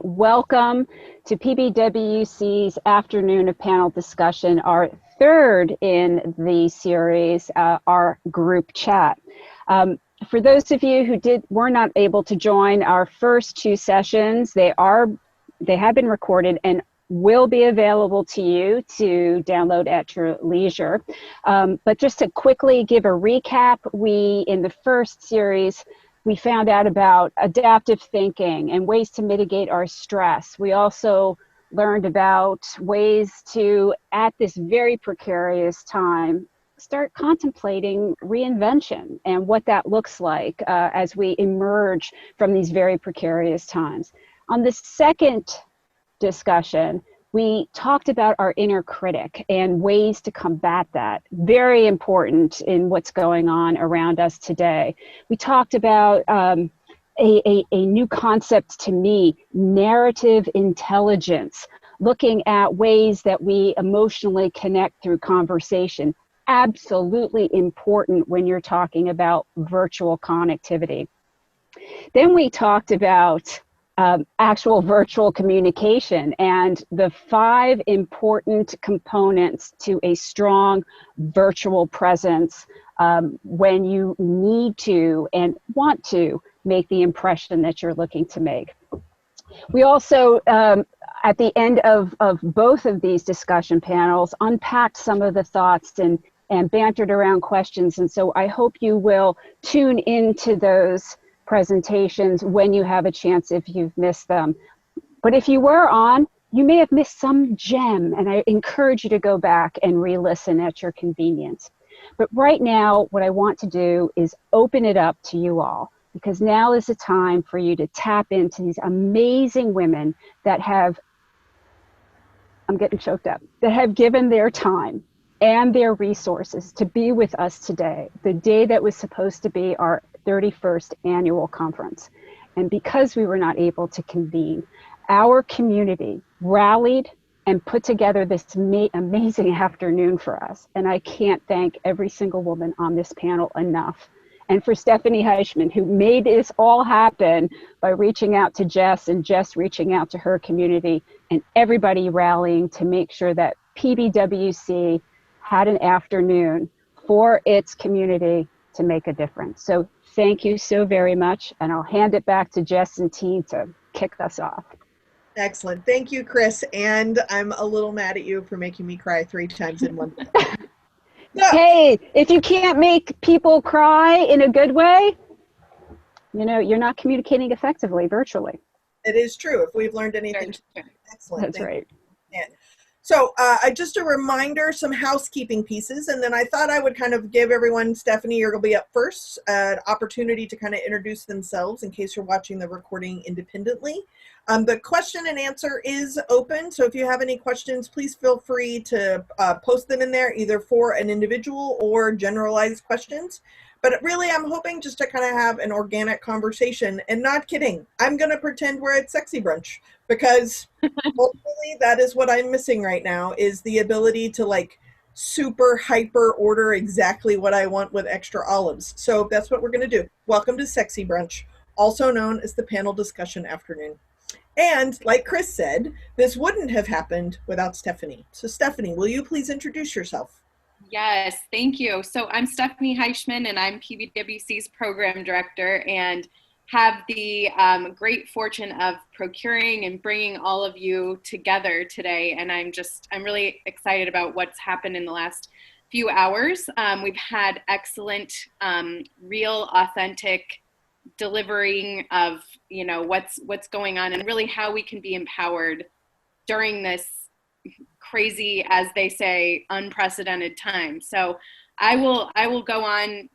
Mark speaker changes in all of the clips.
Speaker 1: welcome to PBWC's Afternoon of Panel Discussion, our third in the series, our group chat. For those of you who were not able to join our first two sessions, they have been recorded and will be available to you to download at your leisure. But just to quickly give a recap, in the first series, we found out about adaptive thinking and ways to mitigate our stress. We also learned about ways to, at this very precarious time, start contemplating reinvention and what that looks like as we emerge from these very precarious times. On the second discussion, we talked about our inner critic and ways to combat that. Very important in what's going on around us today. We talked about a new concept to me, narrative intelligence, looking at ways that we emotionally connect through conversation. Absolutely important when you're talking about virtual connectivity. Then we talked about actual virtual communication and the 5 important components to a strong virtual presence when you need to and want to make the impression that you're looking to make. We also, at the end of both of these discussion panels, unpacked some of the thoughts and bantered around questions. And so I hope you will tune into those presentations when you have a chance if you've missed them. But if you were on, you may have missed some gem, and I encourage you to go back and re-listen at your convenience. But right now, what I want to do is open it up to you all, because now is the time for you to tap into these amazing women that have, I'm getting choked up, that have given their time and their resources to be with us today, the day that was supposed to be our 31st annual conference. And because we were not able to convene, our community rallied and put together this amazing afternoon for us. And I can't thank every single woman on this panel enough. And for Stephanie Heischman, who made this all happen by reaching out to Jess and Jess reaching out to her community and everybody rallying to make sure that PBWC had an afternoon for its community to make a difference. So thank you so very much, and I'll hand it back to Jess and Teen to kick us off.
Speaker 2: Excellent. Thank you, Chris. And I'm a little mad at you for making me cry 3 times in one day. So,
Speaker 1: hey, if you can't make people cry in a good way, you know, you're not communicating effectively virtually.
Speaker 2: It is true. If we've learned anything, excellent.
Speaker 1: That's right.
Speaker 2: So just a reminder, some housekeeping pieces, and then I thought I would kind of give everyone, Stephanie, you're going to be up first, an opportunity to kind of introduce themselves in case you're watching the recording independently. The question and answer is open, so if you have any questions, please feel free to post them in there, either for an individual or generalized questions. But really, I'm hoping just to kind of have an organic conversation, and not kidding. I'm going to pretend we're at Sexy Brunch, because ultimately that is what I'm missing right now, is the ability to like super hyper order exactly what I want with extra olives. So that's what we're going to do. Welcome to Sexy Brunch, also known as the panel discussion afternoon. And like Chris said, this wouldn't have happened without Stephanie. So Stephanie, will you please introduce yourself?
Speaker 3: Yes, thank you. So I'm Stephanie Heischman, and I'm PBWC's program director, and have the great fortune of procuring and bringing all of you together today. And I'm really excited about what's happened in the last few hours. We've had excellent, real, authentic delivering of, you know, what's going on and really how we can be empowered during this crazy, as they say, unprecedented time. So I will go on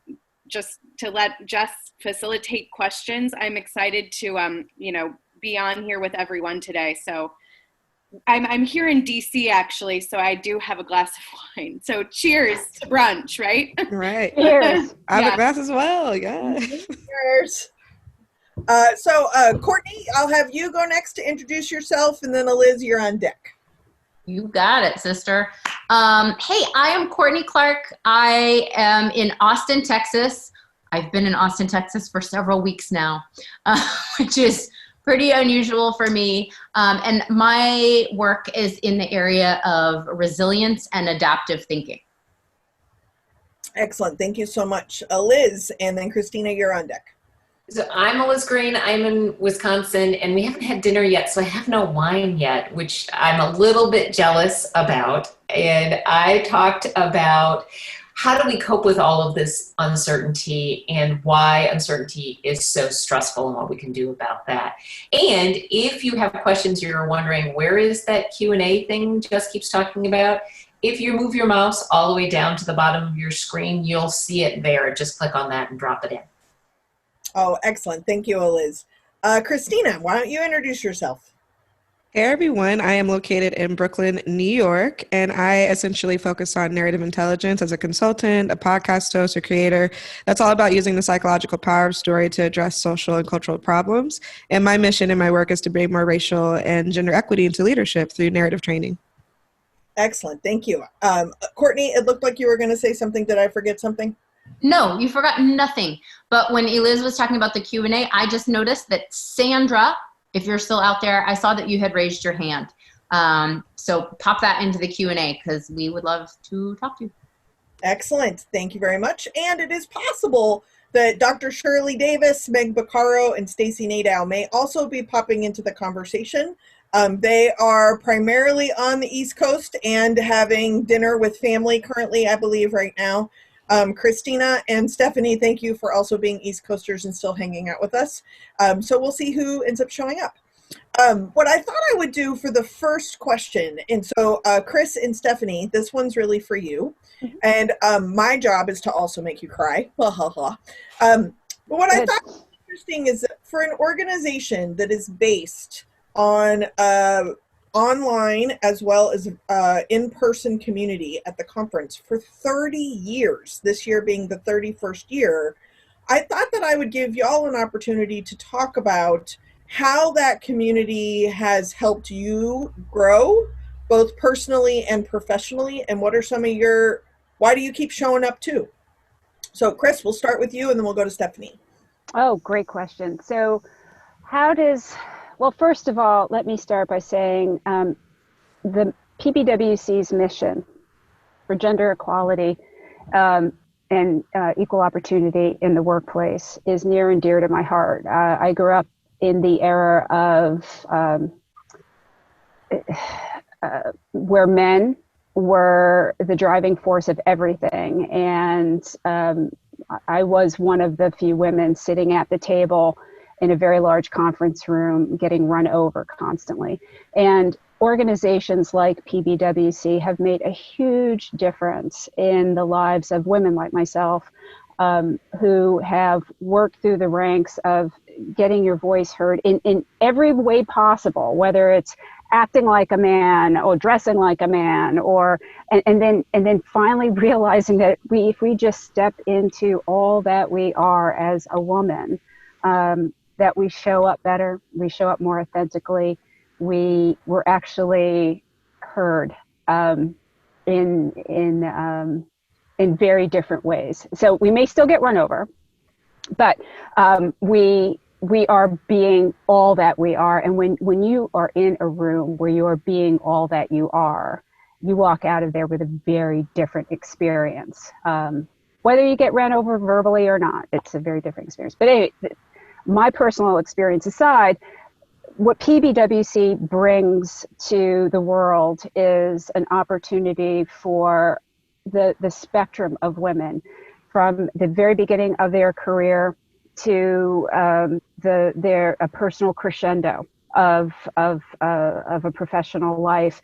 Speaker 3: just to let Jess facilitate questions. I'm excited to be on here with everyone today. So I'm here in DC actually, so I do have a glass of wine. So cheers to brunch, right?
Speaker 4: Right.
Speaker 1: Cheers.
Speaker 4: I have a glass as well. Yeah.
Speaker 2: Cheers. So Courtney, I'll have you go next to introduce yourself, and then Liz, you're on deck.
Speaker 5: You got it, sister. Hey, I am Courtney Clark. I am in Austin, Texas. I've been in Austin, Texas for several weeks now, which is pretty unusual for me. And my work is in the area of resilience and adaptive thinking.
Speaker 2: Excellent. Thank you so much, Liz. And then Christina, you're on deck.
Speaker 6: So I'm Liz Green. I'm in Wisconsin, and we haven't had dinner yet, so I have no wine yet, which I'm a little bit jealous about. And I talked about how do we cope with all of this uncertainty and why uncertainty is so stressful and what we can do about that. And if you have questions, you're wondering, where is that Q&A thing Jess keeps talking about? If you move your mouse all the way down to the bottom of your screen, you'll see it there. Just click on that and drop it in.
Speaker 2: Oh, excellent. Thank you, Liz. Christina, why don't you introduce yourself?
Speaker 4: Hey everyone, I am located in Brooklyn, New York, and I essentially focus on narrative intelligence as a consultant, a podcast host, or creator. That's all about using the psychological power of story to address social and cultural problems. And my mission in my work is to bring more racial and gender equity into leadership through narrative training.
Speaker 2: Excellent. Thank you. Courtney, it looked like you were going to say something. Did I forget something?
Speaker 5: No, you forgot nothing. But when Eliz was talking about the Q&A, I just noticed that Sandra, if you're still out there, I saw that you had raised your hand. So pop that into the Q&A because we would love to talk to you.
Speaker 2: Excellent. Thank you very much. And it is possible that Dr. Shirley Davis, Meg Baccaro, and Stacy Nadeau may also be popping into the conversation. They are primarily on the East Coast and having dinner with family currently, I believe, right now. Christina and Stephanie, thank you for also being East Coasters and still hanging out with us. So we'll see who ends up showing up. What I thought I would do for the first question, and so Chris and Stephanie, this one's really for you. And my job is to also make you cry. But what I thought was interesting is that for an organization that is based on online as well as in-person community at the conference for 30 years, this year being the 31st year, I thought that I would give y'all an opportunity to talk about how that community has helped you grow, both personally and professionally, and what are some of your, why do you keep showing up too? So Chris, we'll start with you and then we'll go to Stephanie.
Speaker 1: Oh, great question. So well, first of all, let me start by saying the PBWC's mission for gender equality and equal opportunity in the workplace is near and dear to my heart. I grew up in the era of where men were the driving force of everything. And I was one of the few women sitting at the table in a very large conference room, getting run over constantly. And organizations like PBWC have made a huge difference in the lives of women like myself, who have worked through the ranks of getting your voice heard in every way possible, whether it's acting like a man or dressing like a man, or and then finally realizing that if we just step into all that we are as a woman, that we show up better, we show up more authentically, we're actually heard in very different ways. So we may still get run over, but we are being all that we are. And when you are in a room where you are being all that you are, you walk out of there with a very different experience. Whether you get ran over verbally or not, it's a very different experience. But anyway, my personal experience aside, what PBWC brings to the world is an opportunity for the spectrum of women from the very beginning of their career to their personal crescendo of a professional life,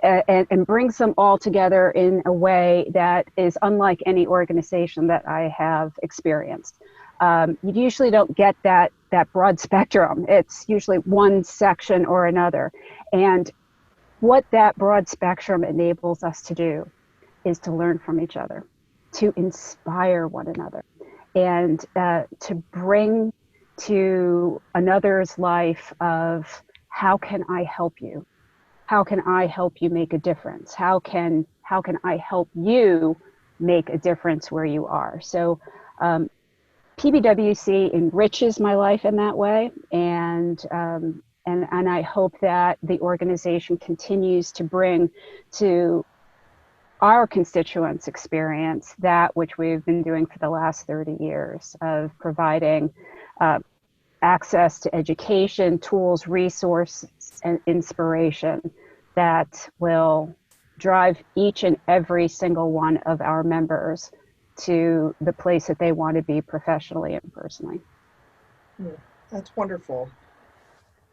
Speaker 1: and brings them all together in a way that is unlike any organization that I have experienced. You usually don't get that broad spectrum. It's usually one section or another. And what that broad spectrum enables us to do is to learn from each other, to inspire one another, and to bring to another's life of how can I help you? How can I help you make a difference? How can I help you make a difference where you are? So PBWC enriches my life in that way, and I hope that the organization continues to bring to our constituents' experience that which we've been doing for the last 30 years of providing access to education, tools, resources, and inspiration that will drive each and every single one of our members to the place that they want to be professionally and personally.
Speaker 2: That's wonderful.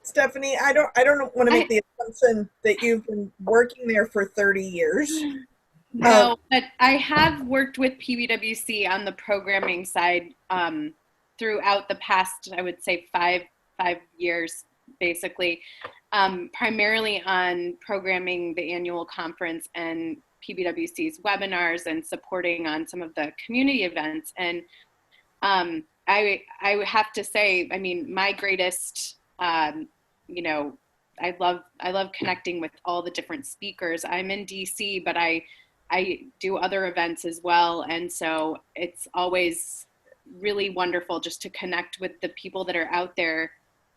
Speaker 2: Stephanie, I don't want to make the assumption that you've been working there for 30 years.
Speaker 3: No, but I have worked with PBWC on the programming side throughout the past, I would say, five years, basically, primarily on programming the annual conference and PBWC's webinars and supporting on some of the community events. And I have to say, I mean, my greatest, you know, I love connecting with all the different speakers. I'm in DC, but I do other events as well. And so it's always really wonderful just to connect with the people that are out there,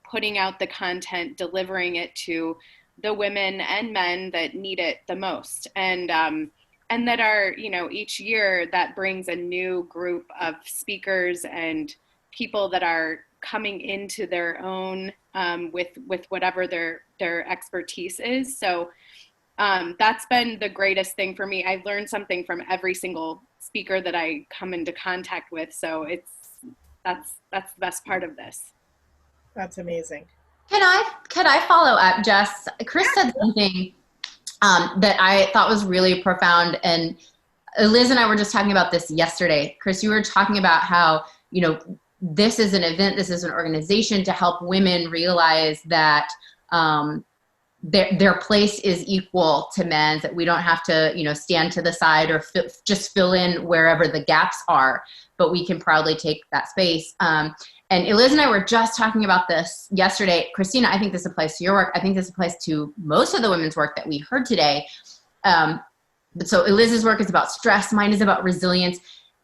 Speaker 3: putting out the content, delivering it to the women and men that need it the most. And that are, you know, each year that brings a new group of speakers and people that are coming into their own with whatever their expertise is. So that's been the greatest thing for me. I've learned something from every single speaker that I come into contact with. So that's the best part of this.
Speaker 2: That's amazing.
Speaker 5: Could I follow up, Jess? Chris said something that I thought was really profound, and Liz and I were just talking about this yesterday. Chris, you were talking about how, you know, this is an event, this is an organization to help women realize that their place is equal to men's, that we don't have to, you know, stand to the side or just fill in wherever the gaps are, but we can proudly take that space. And Eliz and I were just talking about this yesterday. Christina, I think this applies to your work. I think this applies to most of the women's work that we heard today. So Eliz's work is about stress. Mine is about resilience.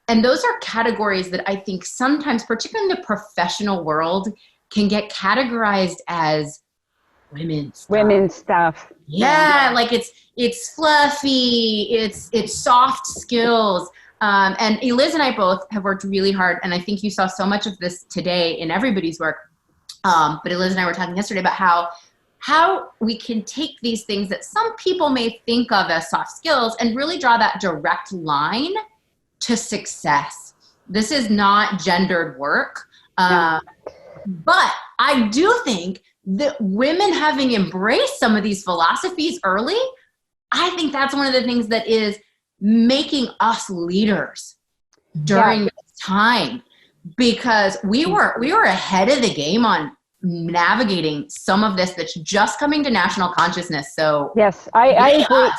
Speaker 5: And those are categories that I think sometimes, particularly in the professional world, can get categorized as women's stuff. Yeah, like it's fluffy, it's soft skills. And Eliz and I both have worked really hard, and I think you saw so much of this today in everybody's work. But Eliz and I were talking yesterday about how we can take these things that some people may think of as soft skills and really draw that direct line to success. This is not gendered work. But I do think that women having embraced some of these philosophies early, I think that's one of the things that is making us leaders during this time, because we were ahead of the game on navigating some of this that's just coming to national consciousness. So
Speaker 1: yes, I agree.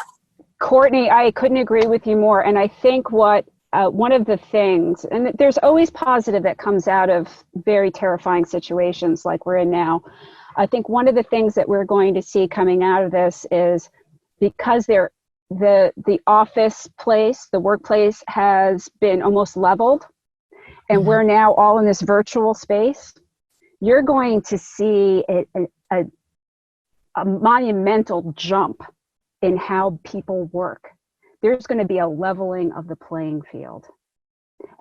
Speaker 1: Courtney, I couldn't agree with you more. And I think what one of the things, and there's always positive that comes out of very terrifying situations like we're in now. I think one of the things that we're going to see coming out of this is, because the office place, the workplace has been almost leveled, and we're now all in this virtual space, you're going to see a monumental jump in how people work. There's going to be a leveling of the playing field.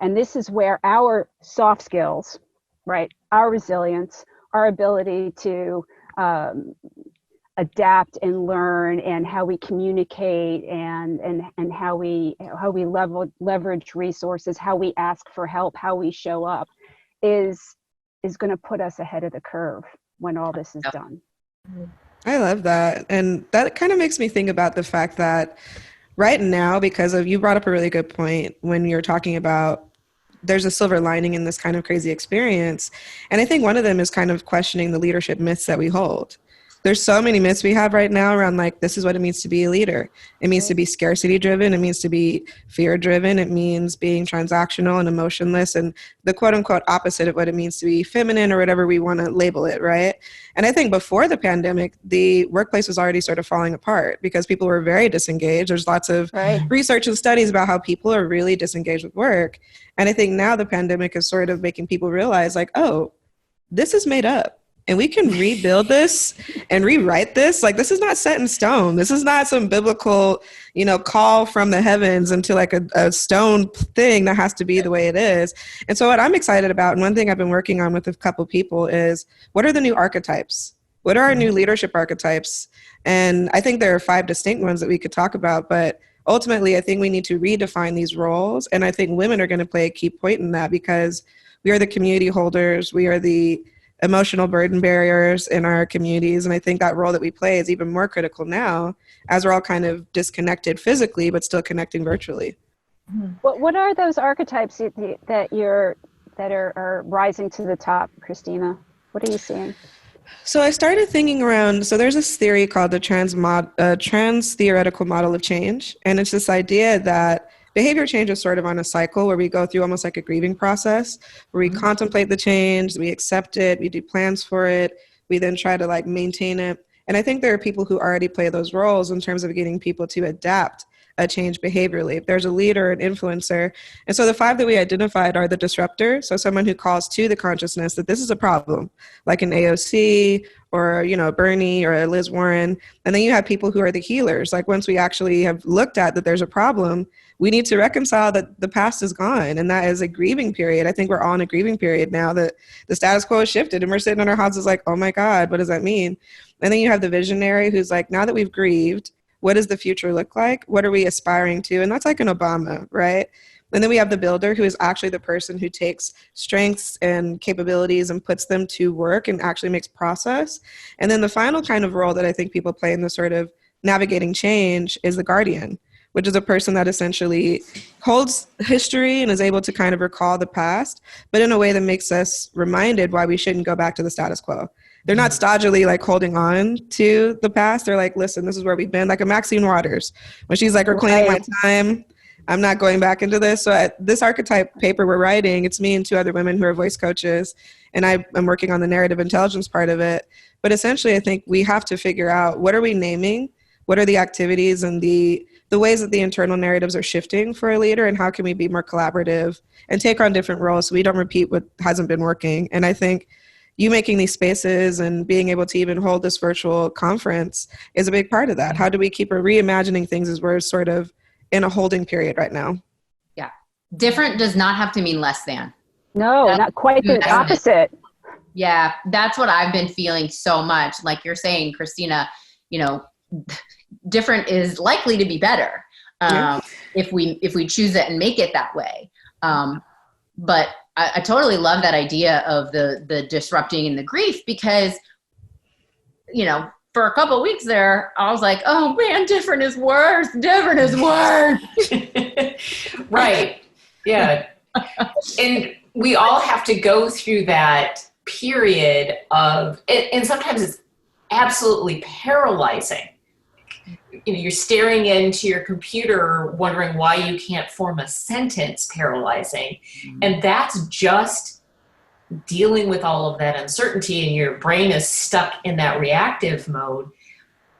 Speaker 1: And this is where our soft skills, right, our resilience, our ability to adapt and learn, and how we communicate, and how we leverage resources, how we ask for help, how we show up, is going to put us ahead of the curve when all this is done.
Speaker 4: I love that. And that kind of makes me think about the fact that right now, because you brought up a really good point when you're talking about there's a silver lining in this kind of crazy experience. And I think one of them is kind of questioning the leadership myths that we hold. there's so many myths we have right now around like, this is what it means to be a leader. It means to be scarcity driven. It means to be fear driven. It means being transactional and emotionless, and the quote unquote opposite of what it means to be feminine or whatever we want to label it, right? And I think before the pandemic, the workplace was already sort of falling apart because people were very disengaged. There's lots of research and studies about how people are really disengaged with work. And I think now the pandemic is sort of making people realize like, oh, this is made up. And we can rebuild this and rewrite this. Like, this is not set in stone. This is not some biblical, call from the heavens into like a stone thing that has to be the way it is. And so what I'm excited about, and one thing I've been working on with a couple people, is what are the new archetypes? What are our new leadership archetypes? And I think there are 5 distinct ones that we could talk about, but ultimately I think we need to redefine these roles. And I think women are going to play a key point in that, because we are the community holders. We are the emotional burden barriers in our communities. And I think that role that we play is even more critical now, as we're all kind of disconnected physically, but still connecting virtually.
Speaker 1: What are those archetypes that are rising to the top, Christina? What are you seeing?
Speaker 4: So I started thinking around, so there's this theory called the trans theoretical model of change. And it's this idea that behavior change is sort of on a cycle where we go through almost like a grieving process, where we contemplate the change, we accept it, we do plans for it, we then try to like maintain it. And I think there are people who already play those roles in terms of getting people to adapt a change behaviorally. If there's a leader, an influencer. And so the 5 that we identified are the disruptor. So someone who calls to the consciousness that this is a problem, like an AOC or, Bernie or a Liz Warren. And then you have people who are the healers. Like, once we actually have looked at that there's a problem, we need to reconcile that the past is gone. And that is a grieving period. I think we're all in a grieving period now that the status quo has shifted and we're sitting in our houses like, oh my God, what does that mean? And then you have the visionary who's like, now that we've grieved, what does the future look like? What are we aspiring to? And that's like an Obama, right? And then we have the builder, who is actually the person who takes strengths and capabilities and puts them to work and actually makes process. And then the final kind of role that I think people play in the sort of navigating change is the guardian, which is a person that essentially holds history and is able to kind of recall the past, but in a way that makes us reminded why we shouldn't go back to the status quo. They're not stodgily like holding on to the past. They're like, listen, this is where we've been. Like a Maxine Waters, when she's like reclaiming my time. I'm not going back into this. So at this archetype paper we're writing, it's me and 2 other women who are voice coaches, and I'm working on the narrative intelligence part of it. But essentially, I think we have to figure out, what are we naming? What are the activities and the ways that the internal narratives are shifting for a leader, and how can we be more collaborative and take on different roles so we don't repeat what hasn't been working? And I think you making these spaces and being able to even hold this virtual conference is a big part of that. How do we keep reimagining things as we're sort of in a holding period right now?
Speaker 5: Yeah. Different does not have to mean less than.
Speaker 1: No, not quite the opposite.
Speaker 5: Yeah, that's what I've been feeling so much. Like you're saying, Christina, different is likely to be better if we choose it and make it that way. But I totally love that idea of the disrupting and the grief, because, for a couple of weeks there, I was like, oh man, different is worse. Different is worse.
Speaker 6: Right. Yeah. And we all have to go through that period of, and sometimes it's absolutely paralyzing. You're staring into your computer wondering why you can't form a sentence, paralyzing. And that's just dealing with all of that uncertainty, and your brain is stuck in that reactive mode.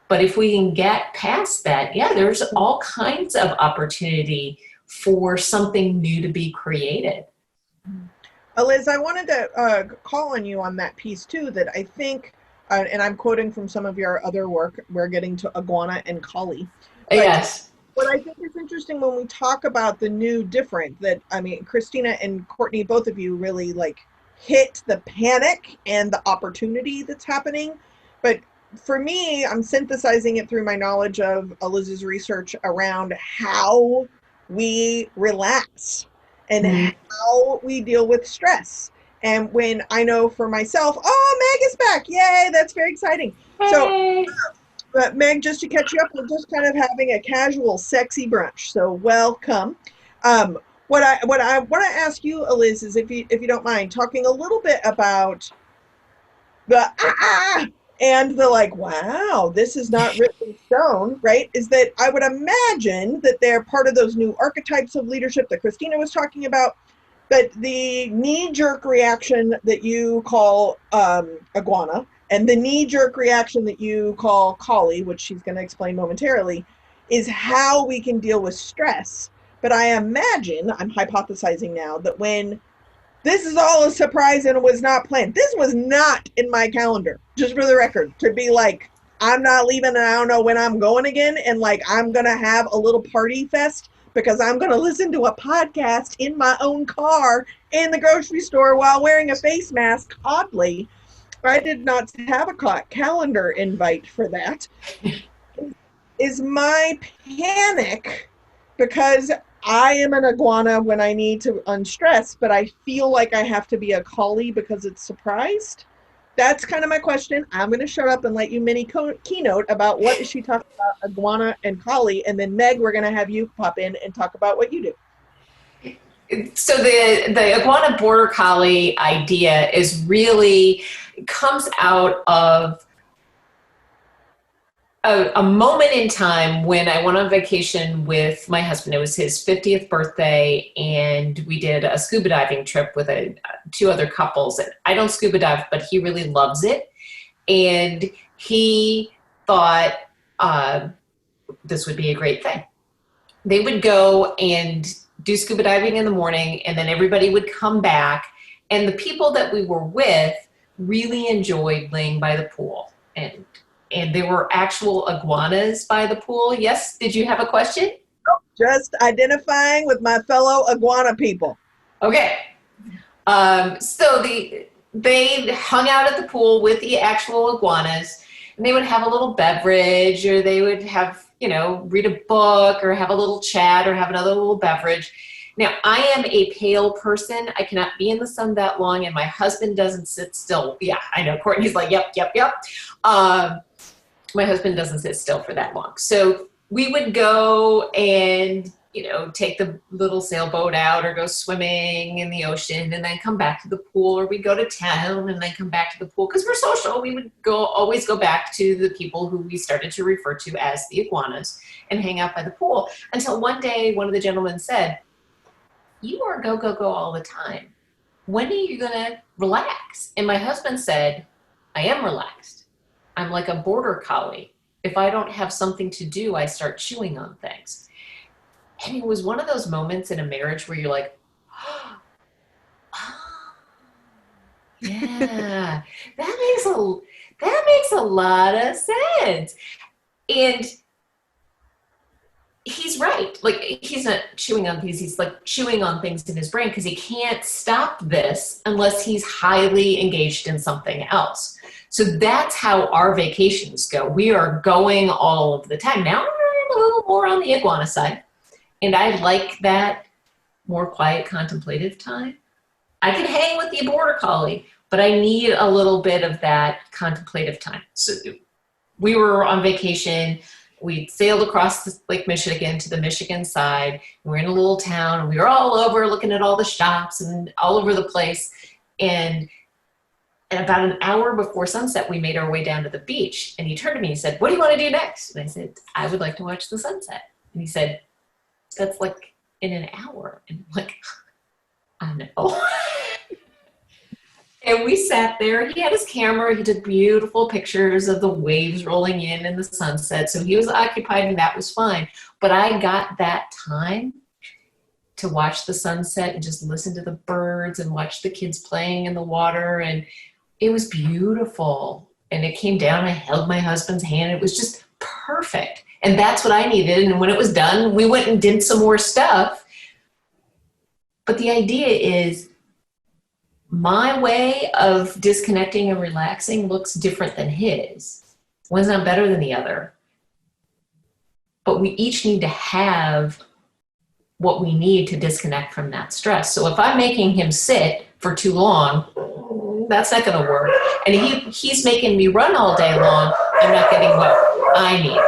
Speaker 6: But if we can get past that, there's all kinds of opportunity for something new to be created.
Speaker 2: Liz, I wanted to call on you on that piece too, that I think, and I'm quoting from some of your other work, we're getting to Iguana and Kali.
Speaker 6: Yes.
Speaker 2: What I think is interesting when we talk about the new different, that, Christina and Courtney, both of you really hit the panic and the opportunity that's happening. But for me, I'm synthesizing it through my knowledge of Liz's research around how we relax and how we deal with stress. And when I know for myself, Meg is back. Yay, that's very exciting.
Speaker 6: Hey.
Speaker 2: So, but Meg, just to catch you up, we're just kind of having a casual, sexy brunch. So welcome. What I want to ask you, Liz, is if you don't mind, talking a little bit about the and the like, wow, this is not written in stone, right? Is that I would imagine that they're part of those new archetypes of leadership that Christina was talking about. But the knee-jerk reaction that you call iguana, and the knee-jerk reaction that you call collie, which she's going to explain momentarily, is how we can deal with stress. But I imagine, I'm hypothesizing now, that when this is all a surprise and it was not planned. This was not in my calendar, just for the record, to be like, I'm not leaving and I don't know when I'm going again. And like, I'm going to have a little party fest because I'm going to listen to a podcast in my own car in the grocery store while wearing a face mask. Oddly, I did not have a calendar invite for that. Is my panic because I am an iguana when I need to unstress, but I feel like I have to be a collie because it's surprised? That's kind of my question. I'm going to shut up and let you mini keynote about what is she talking about, iguana and collie, and then Meg, we're going to have you pop in and talk about what you do.
Speaker 6: So the iguana border collie idea is really comes out of a moment in time when I went on vacation with my husband. It was his 50th birthday, and we did a scuba diving trip with two other couples. And I don't scuba dive, but he really loves it. And he thought this would be a great thing. They would go and do scuba diving in the morning, and then everybody would come back. And the people that we were with really enjoyed laying by the pool. And there were actual iguanas by the pool. Yes, did you have a question?
Speaker 2: Just identifying with my fellow iguana people.
Speaker 6: Okay. So they hung out at the pool with the actual iguanas, and they would have a little beverage, or they would have, read a book or have a little chat or have another little beverage. Now, I am a pale person. I cannot be in the sun that long, and my husband doesn't sit still. Yeah, I know. Courtney's like, yep. My husband doesn't sit still for that long. So we would go and, take the little sailboat out or go swimming in the ocean and then come back to the pool, or we'd go to town and then come back to the pool. Because we're social, we would always go back to the people who we started to refer to as the iguanas and hang out by the pool. Until one day, one of the gentlemen said, "You are go, go, go all the time. When are you going to relax?" And my husband said, "I am relaxed. I'm like a border collie. If I don't have something to do, I start chewing on things." And it was one of those moments in a marriage where you're like, oh, yeah, that makes a lot of sense. And he's right. Like, he's not chewing on things. He's like chewing on things in his brain because he can't stop this unless he's highly engaged in something else. So that's how our vacations go. We are going all of the time. Now I'm a little more on the iguana side, and I like that more quiet, contemplative time. I can hang with the border collie, but I need a little bit of that contemplative time. So we were on vacation. We sailed across Lake Michigan to the Michigan side. We're in a little town, and we were all over looking at all the shops and all over the place. And about an hour before sunset, we made our way down to the beach. And he turned to me and said, "What do you want to do next?" And I said, "I would like to watch the sunset." And he said, "That's like in an hour." And I'm like, I know. And we sat there. He had his camera. He took beautiful pictures of the waves rolling in the sunset. So he was occupied, and that was fine. But I got that time to watch the sunset and just listen to the birds and watch the kids playing in the water. And it was beautiful. And it came down. I held my husband's hand. It was just perfect. And that's what I needed. And when it was done, we went and did some more stuff. But the idea is, my way of disconnecting and relaxing looks different than his. One's not better than the other. But we each need to have what we need to disconnect from that stress. So if I'm making him sit for too long, that's not going to work. And he's making me run all day long, I'm not getting what I need.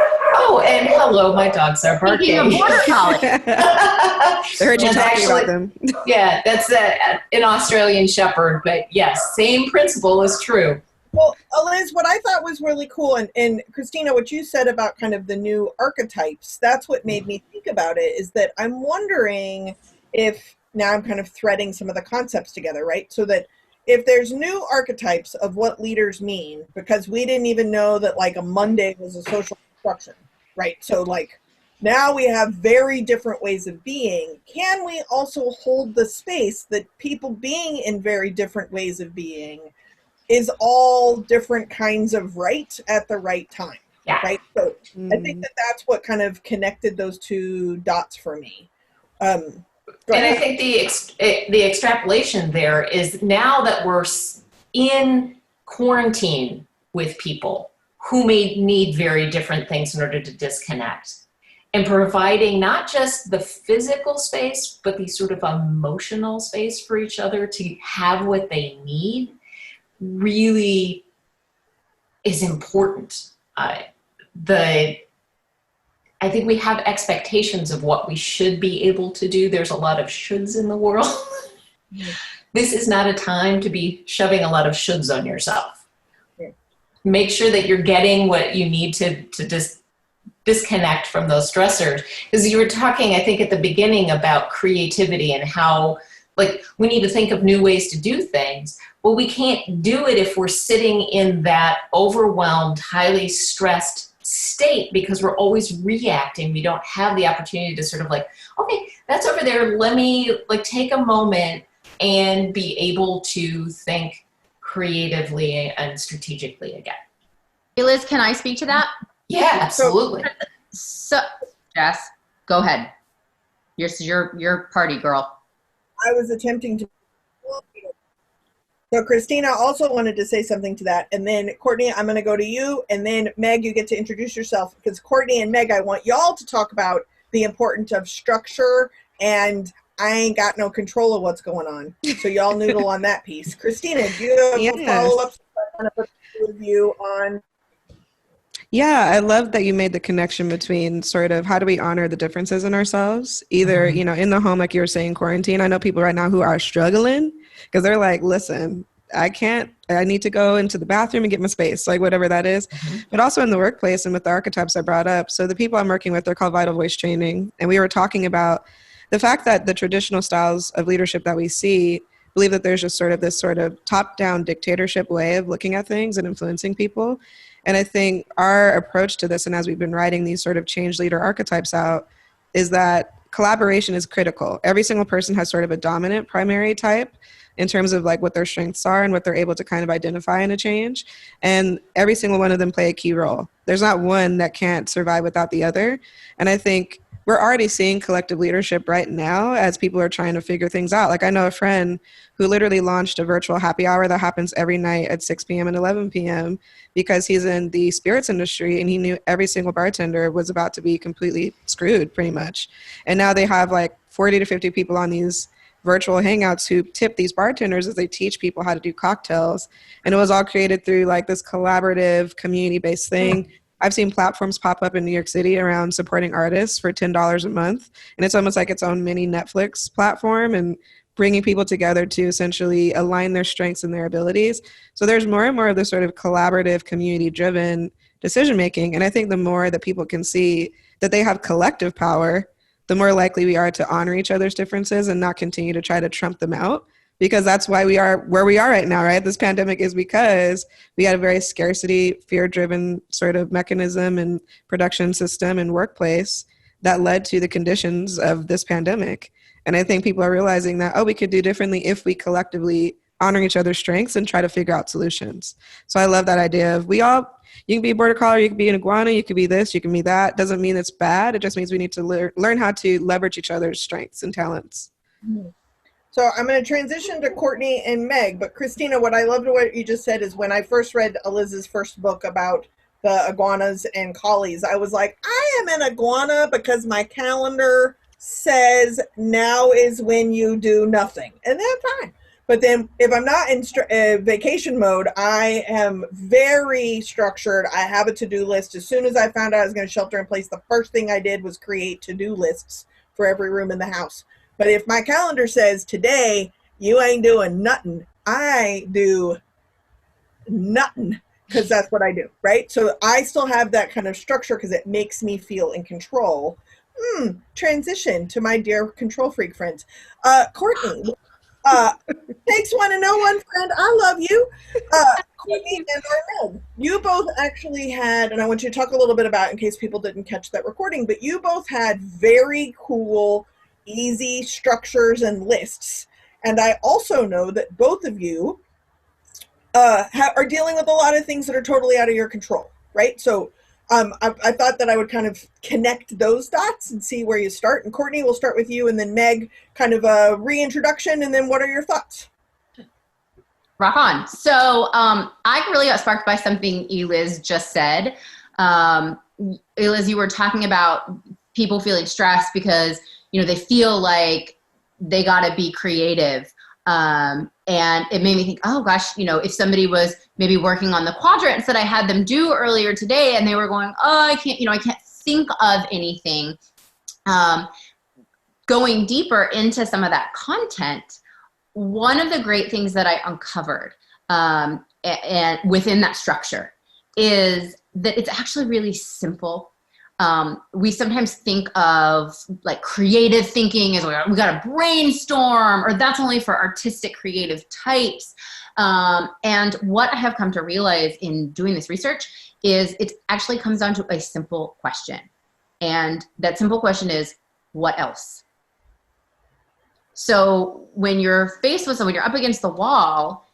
Speaker 6: Oh, and hello, my dogs are barking.
Speaker 5: A border collie.
Speaker 4: I heard you talking about them.
Speaker 6: Yeah, that's an Australian Shepherd, but yes, same principle is true.
Speaker 2: Well, Liz, what I thought was really cool, and Christina, what you said about kind of the new archetypes, that's what made me think about it, is that I'm wondering if, now I'm kind of threading some of the concepts together, right? So that if there's new archetypes of what leaders mean, because we didn't even know that like a Monday was a social construction, right? So like now we have very different ways of being. Can we also hold the space that people being in very different ways of being is all different kinds of right at the right time,
Speaker 6: Yeah.
Speaker 2: right? So I think that that's what kind of connected those two dots for me.
Speaker 6: And I think the extrapolation there is now that we're in quarantine with people who may need very different things in order to disconnect, and providing not just the physical space, but the sort of emotional space for each other to have what they need really is important. I think we have expectations of what we should be able to do. There's a lot of shoulds in the world. This is not a time to be shoving a lot of shoulds on yourself. Make sure that you're getting what you need to disconnect from those stressors. Because you were talking, I think, at the beginning about creativity and how like we need to think of new ways to do things. Well, we can't do it if we're sitting in that overwhelmed, highly stressed state because we're always reacting. We don't have the opportunity to sort of like, okay, that's over there. Let me like take a moment and be able to think creatively and strategically again.
Speaker 5: Hey, Liz, can I speak to that?
Speaker 6: Yeah, absolutely.
Speaker 5: So, Jess, go ahead. You're party girl.
Speaker 2: I was attempting to. So Christina also wanted to say something to that. And then Courtney, I'm going to go to you. And then Meg, you get to introduce yourself because Courtney and Meg, I want y'all to talk about the importance of structure and I ain't got no control of what's going on. So y'all noodle on that piece. Christina, do you have a follow-up view on?
Speaker 4: Yeah, I love that you made the connection between sort of how do we honor the differences in ourselves, either, you know, in the home, like you were saying, quarantine. I know people right now who are struggling because they're like, listen, I need to go into the bathroom and get my space, like whatever that is. But also in the workplace and with the archetypes I brought up. So the people I'm working with, they're called Vital Voice Training. And we were talking about the fact that the traditional styles of leadership that we see believe that there's just sort of this sort of top-down dictatorship way of looking at things and influencing people. And I think our approach to this, and as we've been writing these sort of change leader archetypes out, is that collaboration is critical. Every single person has sort of a dominant primary type in terms of like what their strengths are and what they're able to kind of identify in a change. And every single one of them play a key role. There's not one that can't survive without the other. And I think we're already seeing collective leadership right now as people are trying to figure things out. Like I know a friend who literally launched a virtual happy hour that happens every night at 6 p.m. and 11 p.m. because he's in the spirits industry and he knew every single bartender was about to be completely screwed pretty much. And now they have like 40 to 50 people on these virtual hangouts who tip these bartenders as they teach people how to do cocktails. And it was all created through like this collaborative community-based thing. I've seen platforms pop up in New York City around supporting artists for $10 a month. And it's almost like its own mini Netflix platform and bringing people together to essentially align their strengths and their abilities. So there's more and more of this sort of collaborative, community-driven decision-making. And I think the more that people can see that they have collective power, the more likely we are to honor each other's differences and not continue to try to trump them out. Because that's why we are where we are right now, right? This pandemic is because we had a very scarcity, fear-driven sort of mechanism and production system and workplace that led to the conditions of this pandemic. And I think people are realizing that, we could do differently if we collectively honor each other's strengths and try to figure out solutions. So I love that idea of you can be a border collie, you can be an iguana, you can be this, you can be that. Doesn't mean it's bad. It just means we need to learn how to leverage each other's strengths and talents.
Speaker 2: Mm-hmm. So I'm going to transition to Courtney and Meg, but Christina, what I loved what you just said is when I first read Eliz's first book about the iguanas and collies, I was like, I am an iguana because my calendar says now is when you do nothing, and that's fine. But then if I'm not in vacation mode, I am very structured. I have a to-do list. As soon as I found out I was going to shelter in place, the first thing I did was create to-do lists for every room in the house. But if my calendar says today, you ain't doing nothing, I do nothing, because that's what I do, right? So I still have that kind of structure because it makes me feel in control. Transition to my dear control freak friends. Courtney, takes one to know one, friend. I love you. Courtney and Arnett, you both actually had, and I want you to talk a little bit about, in case people didn't catch that recording, but you both had very cool, easy structures and lists. And I also know that both of you are dealing with a lot of things that are totally out of your control, right? So I thought that I would kind of connect those dots and see where you start. And Courtney, we'll start with you, and then Meg, kind of a reintroduction, and then what are your thoughts?
Speaker 5: Rock on. So I really got sparked by something Eliz just said. Eliz, you were talking about people feeling stressed because, you know, they feel like they got to be creative. And it made me think, oh gosh, you know, if somebody was maybe working on the quadrants that I had them do earlier today and they were going, oh, I can't think of anything. Going deeper into some of that content, one of the great things that I uncovered and within that structure is that it's actually really simple. We sometimes think of like creative thinking as we got to brainstorm, or that's only for artistic creative types. And what I have come to realize in doing this research is it actually comes down to a simple question. And that simple question is, what else? So when you're faced with someone, you're up against the wall,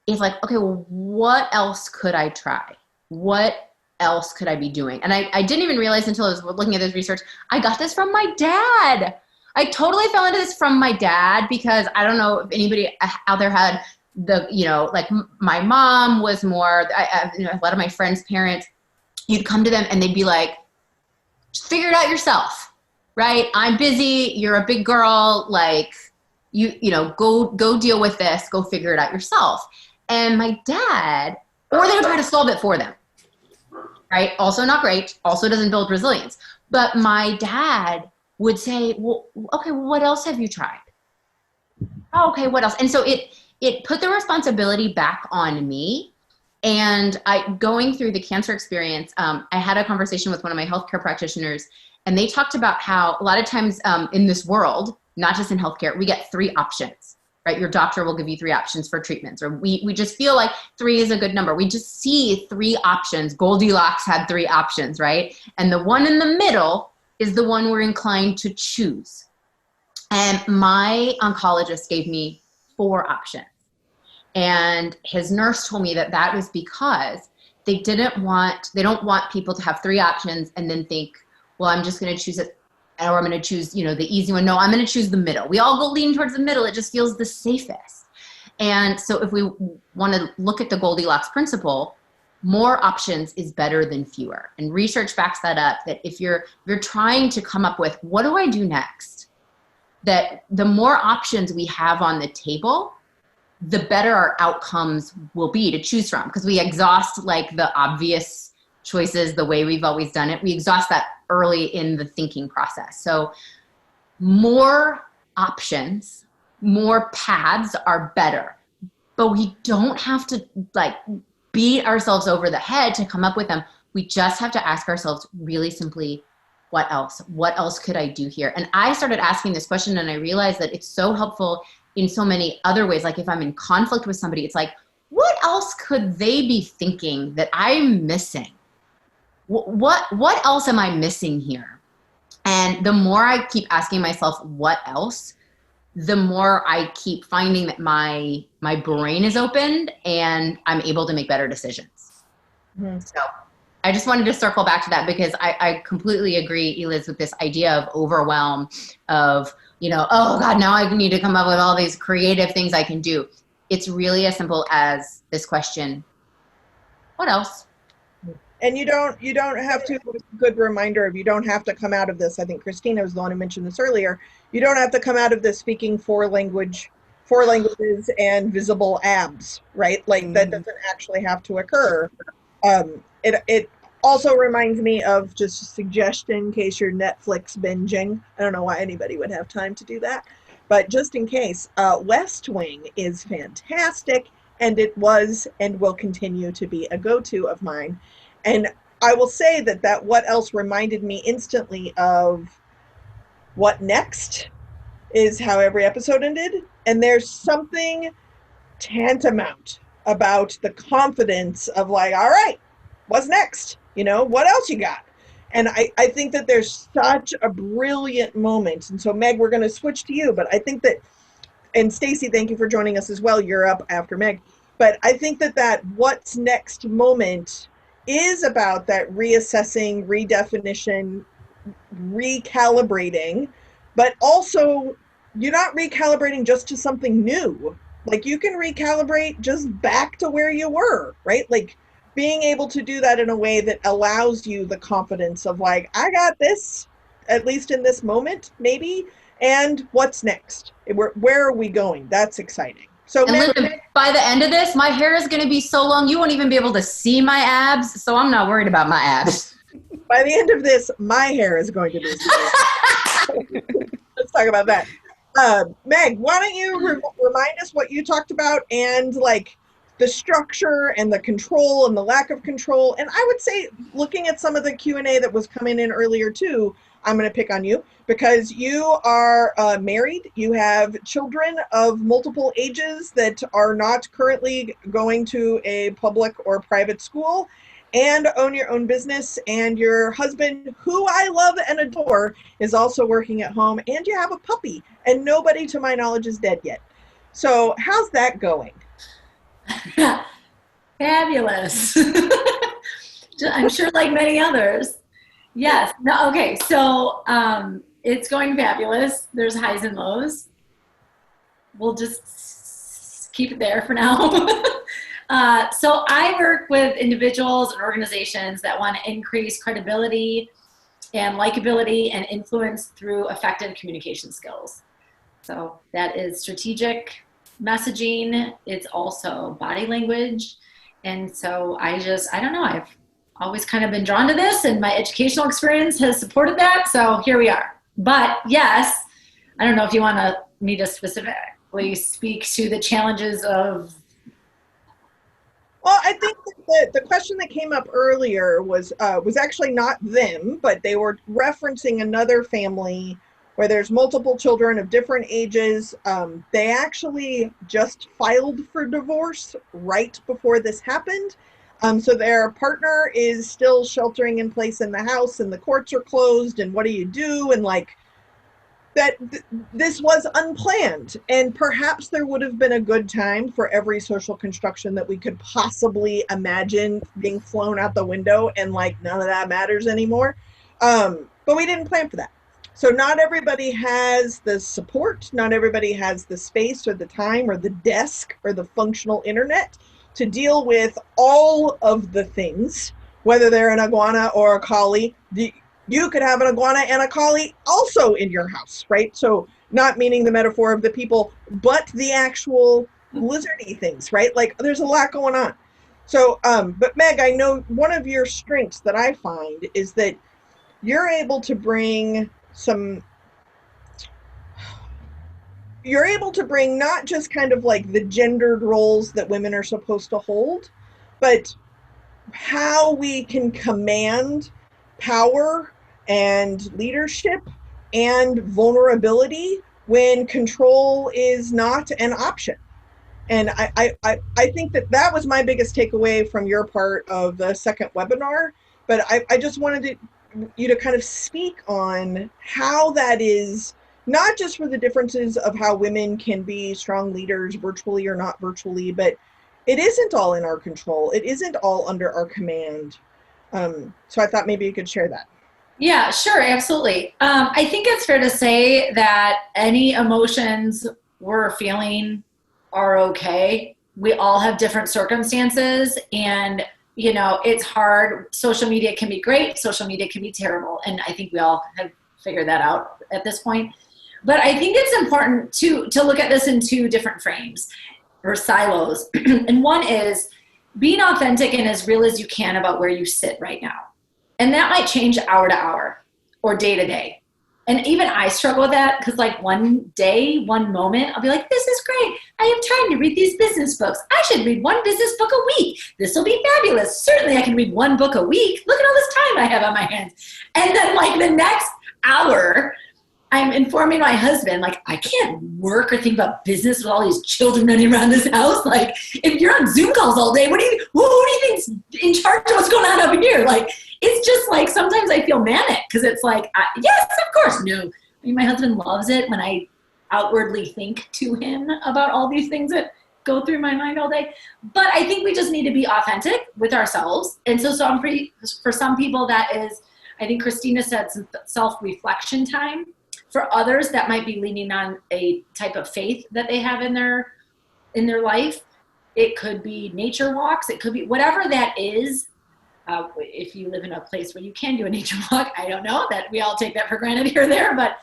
Speaker 5: it's like, okay, well, what else could I try? What else could I be doing? And I didn't even realize until I was looking at this research, I got this from my dad. I totally fell into this from my dad because I don't know if anybody out there had the, you know, like my mom was more, you know, a lot of my friends' parents, you'd come to them and they'd be like, just figure it out yourself, right? I'm busy. You're a big girl. Like, you know, go deal with this. Go figure it out yourself. And my dad, or they would try to solve it for them. Right? Also not great. Also doesn't build resilience. But my dad would say, well, okay, well, what else have you tried? Oh, okay, what else? And so it put the responsibility back on me. And going through the cancer experience, I had a conversation with one of my healthcare practitioners, and they talked about how a lot of times in this world, not just in healthcare, we get 3 options. Right? Your doctor will give you 3 options for treatments, or we just feel like 3 is a good number. We just see 3 options. Goldilocks had 3 options, right? And the one in the middle is the one we're inclined to choose. And my oncologist gave me 4 options. And his nurse told me that that was because they don't want people to have 3 options and then think, well, I'm just going to choose it, or I'm going to choose, you know, the easy one. No, I'm going to choose the middle. We all go lean towards the middle. It just feels the safest. And so if we want to look at the Goldilocks principle, more options is better than fewer. And research backs that up, that if you're trying to come up with, what do I do next? That the more options we have on the table, the better our outcomes will be to choose from. Because we exhaust like the obvious choices the way we've always done it. We exhaust that early in the thinking process. So more options, more paths are better, but we don't have to like beat ourselves over the head to come up with them. We just have to ask ourselves really simply, what else? What else could I do here? And I started asking this question, and I realized that it's so helpful in so many other ways. Like if I'm in conflict with somebody, it's like, what else could they be thinking that I'm missing? What else am I missing here? And the more I keep asking myself, what else, the more I keep finding that my brain is opened and I'm able to make better decisions. Mm-hmm. So I just wanted to circle back to that because I completely agree, Eliz, with this idea of overwhelm of, you know, oh God, now I need to come up with all these creative things I can do. It's really as simple as this question, what else?
Speaker 2: And you don't have to, good reminder of, you don't have to come out of this. I think Christina was the one who mentioned this earlier. You don't have to come out of this speaking 4 languages and visible abs, right? Like that doesn't actually have to occur. It also reminds me of just a suggestion in case you're Netflix binging. I don't know why anybody would have time to do that, but just in case, West Wing is fantastic. and it was and will continue to be a go-to of mine. And I will say that what else reminded me instantly of what next is how every episode ended. And there's something tantamount about the confidence of like, all right, what's next? You know, what else you got? And I think that there's such a brilliant moment. And so Meg, we're going to switch to you, but I think that, and Stacy, thank you for joining us as well. You're up after Meg. But I think that what's next moment is about that reassessing, redefinition, recalibrating, but also you're not recalibrating just to something new. Like you can recalibrate just back to where you were, right? Like being able to do that in a way that allows you the confidence of like, I got this, at least in this moment, maybe. And what's next? Where are we going? That's exciting. So
Speaker 5: and listen, by the end of this, my hair is going to be so long, you won't even be able to see my abs. So I'm not worried about my abs.
Speaker 2: By the end of this, my hair is going to be let's talk about that. Meg, why don't you remind us what you talked about and like the structure and the control and the lack of control. And I would say, looking at some of the Q&A that was coming in earlier too, I'm going to pick on you because you are married. You have children of multiple ages that are not currently going to a public or private school, and own your own business, and your husband, who I love and adore, is also working at home, and you have a puppy, and nobody to my knowledge is dead yet. So how's that going?
Speaker 7: Fabulous. I'm sure like many others. Yes. No, okay. So it's going fabulous. There's highs and lows. We'll just keep it there for now. So I work with individuals and organizations that want to increase credibility and likability and influence through effective communication skills. So that is strategic messaging. It's also body language. And so I don't know, I've always kind of been drawn to this, and my educational experience has supported that. So here we are. But yes, I don't know if you want me to specifically speak to the challenges of.
Speaker 2: Well, I think that the question that came up earlier was actually not them, but they were referencing another family where there's multiple children of different ages. They actually just filed for divorce right before this happened. So their partner is still sheltering in place in the house, and the courts are closed, and what do you do? And like that, this was unplanned, and perhaps there would have been a good time for every social construction that we could possibly imagine being flown out the window, and like none of that matters anymore. But we didn't plan for that. So not everybody has the support, not everybody has the space or the time or the desk or the functional internet to deal with all of the things, whether they're an iguana or a collie. You could have an iguana and a collie also in your house, right? So not meaning the metaphor of the people, but the actual lizardy things, right? Like there's a lot going on. So, but Meg, I know one of your strengths that I find is that you're able to bring not just kind of like the gendered roles that women are supposed to hold, but how we can command power and leadership and vulnerability when control is not an option. And I think that was my biggest takeaway from your part of the second webinar. But I just wanted you to kind of speak on how that is, not just for the differences of how women can be strong leaders virtually or not virtually, but it isn't all in our control. It isn't all under our command. So I thought maybe you could share that.
Speaker 7: Yeah, sure, absolutely. I think it's fair to say that any emotions we're feeling are okay. We all have different circumstances, and you know, it's hard. Social media can be great. Social media can be terrible. And I think we all have figured that out at this point. But I think it's important to look at this in two different frames or silos. And one is being authentic and as real as you can about where you sit right now. And that might change hour to hour or day to day. And even I struggle with that because like one day, one moment, I'll be like, this is great. I have time to read these business books. I should read one business book a week. This will be fabulous. Certainly I can read one book a week. Look at all this time I have on my hands. And then like the next hour, I'm informing my husband, like, I can't work or think about business with all these children running around this house. Like, if you're on Zoom calls all day, who do you think's in charge of what's going on over here? Like, it's just like, sometimes I feel manic because it's like, yes, of course, no. I mean, my husband loves it when I outwardly think to him about all these things that go through my mind all day. But I think we just need to be authentic with ourselves. And so for some people that is, I think Christina said, some self-reflection time. For others, that might be leaning on a type of faith that they have in their life. It could be nature walks. It could be whatever that is. If you live in a place where you can do a nature walk, I don't know that we all take that for granted here or there. But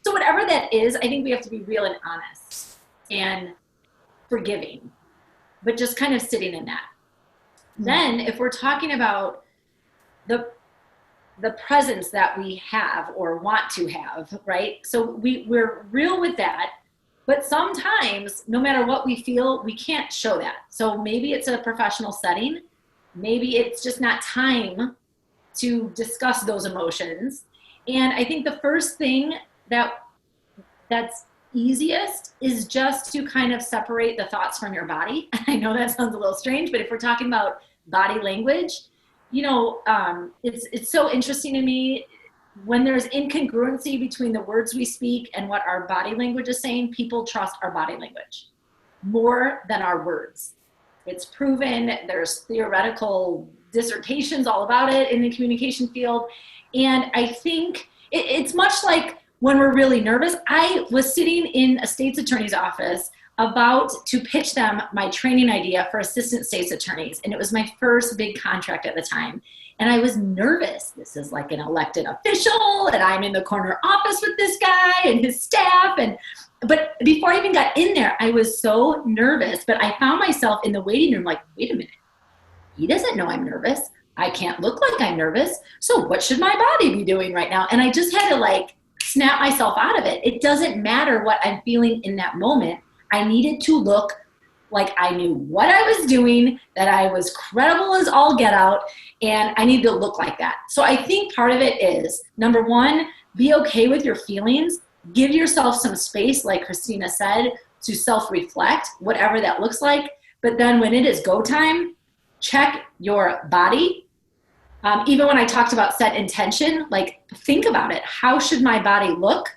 Speaker 7: so whatever that is, I think we have to be real and honest and forgiving, but just kind of sitting in that. Mm-hmm. Then if we're talking about the presence that we have or want to have, right? So we're real with that, but sometimes no matter what we feel, we can't show that. So maybe it's a professional setting. Maybe it's just not time to discuss those emotions. And I think the first thing that's easiest is just to kind of separate the thoughts from your body. I know that sounds a little strange, but if we're talking about body language, you know, it's so interesting to me when there's incongruency between the words we speak and what our body language is saying. People trust our body language more than our words. It's proven. There's theoretical dissertations all about it in the communication field. And I think it's much like when we're really nervous. I was sitting in a state's attorney's office about to pitch them my training idea for assistant state's attorneys. And it was my first big contract at the time. And I was nervous. This is like an elected official, and I'm in the corner office with this guy and his staff. But before I even got in there, I was so nervous. But I found myself in the waiting room like, wait a minute. He doesn't know I'm nervous. I can't look like I'm nervous. So what should my body be doing right now? And I just had to like snap myself out of it. It doesn't matter what I'm feeling in that moment. I needed to look like I knew what I was doing, that I was credible as all get out, and I needed to look like that. So I think part of it is, number one, be okay with your feelings. Give yourself some space, like Christina said, to self-reflect, whatever that looks like. But then when it is go time, check your body. Even when I talked about set intention, like think about it. How should my body look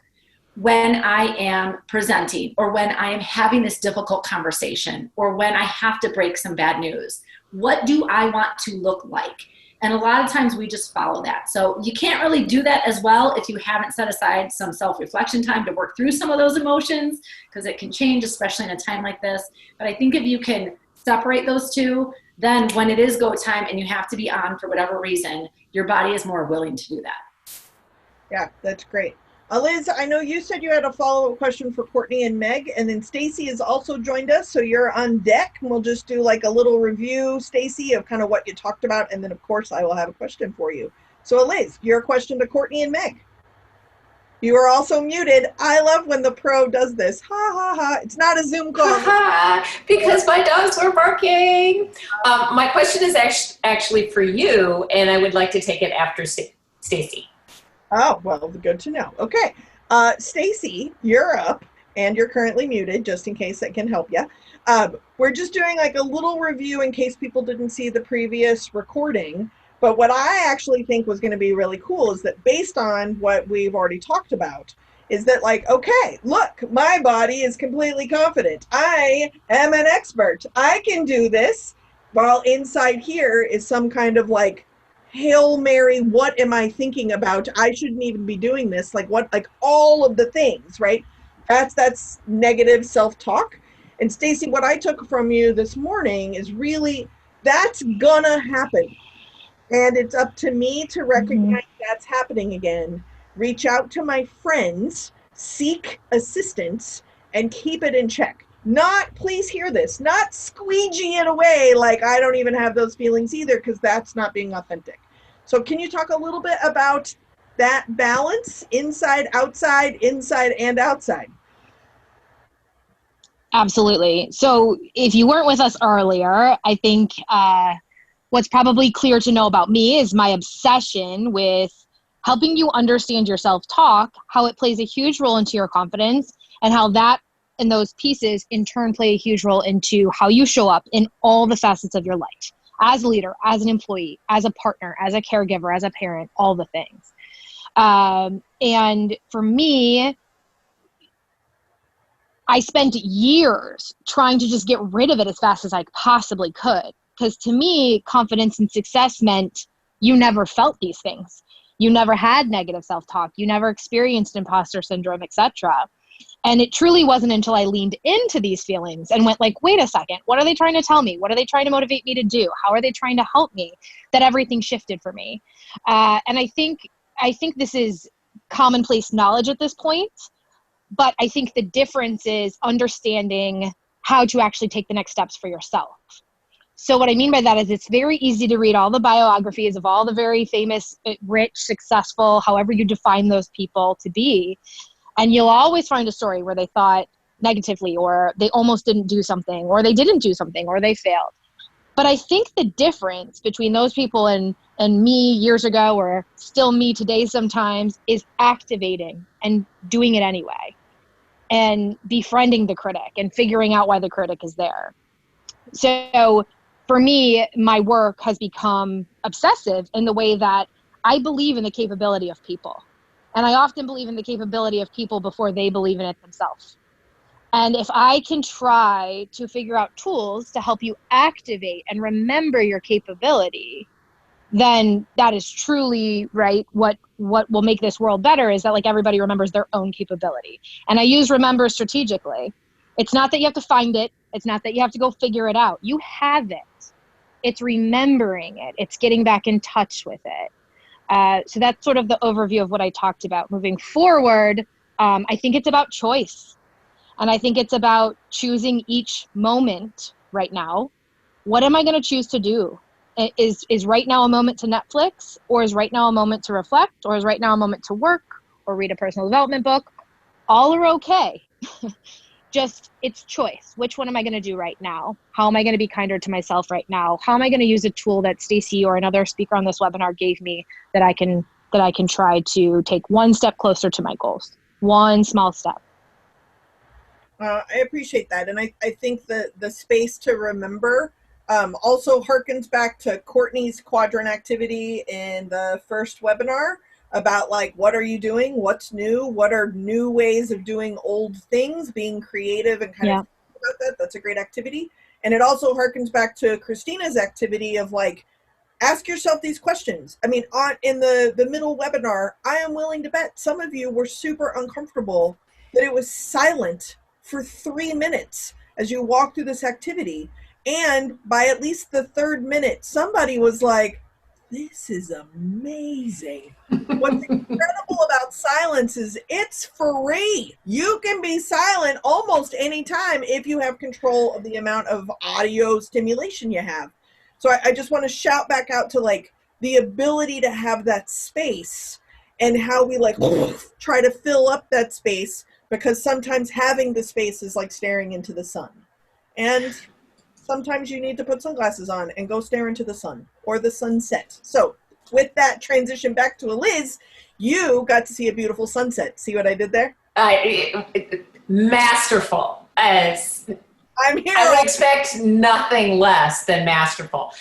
Speaker 7: when I am presenting, or when I am having this difficult conversation, or when I have to break some bad news? What do I want to look like? And a lot of times we just follow that. So you can't really do that as well if you haven't set aside some self-reflection time to work through some of those emotions, because it can change, especially in a time like this. But I think if you can separate those two, then when it is go time and you have to be on for whatever reason, your body is more willing to do that.
Speaker 2: Yeah, that's great. Liz, I know you said you had a follow-up question for Courtney and Meg, and then Stacy has also joined us, so you're on deck, and we'll just do like a little review, Stacy, of kind of what you talked about, and then of course I will have a question for you. So Liz, your question to Courtney and Meg. You are also muted. I love when the pro does this. Ha ha ha. It's not a Zoom call.
Speaker 6: Because my dogs were barking. My question is actually for you, and I would like to take it after Stacy.
Speaker 2: Oh, well, good to know. Okay. Stacy, you're up, and you're currently muted, just in case that can help you. We're just doing like a little review in case people didn't see the previous recording. But what I actually think was going to be really cool is that based on what we've already talked about, is that like, okay, look, my body is completely confident. I am an expert. I can do this. While inside here is some kind of like, Hail Mary, what am I thinking about? I shouldn't even be doing this. Like what, like all of the things, right? That's negative self-talk. And Stacy, what I took from you this morning is really, that's gonna happen. And it's up to me to recognize that's happening again. Reach out to my friends, seek assistance, and keep it in check. Not, please hear this, not squeegee it away like I don't even have those feelings either, because that's not being authentic. So can you talk a little bit about that balance inside, and outside?
Speaker 8: Absolutely. So if you weren't with us earlier, I think what's probably clear to know about me is my obsession with helping you understand your self-talk, how it plays a huge role into your confidence, and how that and those pieces in turn play a huge role into how you show up in all the facets of your life, as a leader, as an employee, as a partner, as a caregiver, as a parent, all the things. And for me, I spent years trying to just get rid of it as fast as I possibly could. Because to me, confidence and success meant you never felt these things. You never had negative self-talk. You never experienced imposter syndrome, etc. And it truly wasn't until I leaned into these feelings and went like, wait a second, what are they trying to tell me? What are they trying to motivate me to do? How are they trying to help me? That everything shifted for me. And I think this is commonplace knowledge at this point. But I think the difference is understanding how to actually take the next steps for yourself. So what I mean by that is it's very easy to read all the biographies of all the very famous, rich, successful, however you define those people to be. And you'll always find a story where they thought negatively, or they almost didn't do something, or they didn't do something, or they failed. But I think the difference between those people and me years ago, or still me today sometimes, is activating and doing it anyway. And befriending the critic and figuring out why the critic is there. So for me, my work has become obsessive in the way that I believe in the capability of people. And I often believe in the capability of people before they believe in it themselves. And if I can try to figure out tools to help you activate and remember your capability, then that is truly, right, what will make this world better is that like everybody remembers their own capability. And I use remember strategically. It's not that you have to find it. It's not that you have to go figure it out. You have it. It's remembering it. It's getting back in touch with it. So that's sort of the overview of what I talked about. Moving forward, I think it's about choice. And I think it's about choosing each moment right now. What am I going to choose to do? Is right now a moment to Netflix, or is right now a moment to reflect, or is right now a moment to work or read a personal development book? All are okay. Just it's choice. Which one am I going to do right now? How am I going to be kinder to myself right now? How am I going to use a tool that Stacy or another speaker on this webinar gave me that I can try to take one step closer to my goals? One small step.
Speaker 2: I appreciate that. And I think that the space to remember also harkens back to Courtney's quadrant activity in the first webinar about like, what are you doing? What's new? What are new ways of doing old things, being creative and kind of about that. That's a great activity. And it also harkens back to Christina's activity of like, ask yourself these questions. I mean, in the middle webinar, I am willing to bet some of you were super uncomfortable that it was silent for 3 minutes as you walk through this activity. And by at least the third minute, somebody was like, this is amazing. What's incredible about silence is it's free. You can be silent almost any time if you have control of the amount of audio stimulation you have. So I just want to shout back out to like the ability to have that space and how we like try to fill up that space, because sometimes having the space is like staring into the sun. And sometimes you need to put sunglasses on and go stare into the sun or the sunset. So with that transition back to Liz, you got to see a beautiful sunset. See what I did there?
Speaker 6: Masterful. As
Speaker 2: I'm here.
Speaker 6: I would expect nothing less than masterful.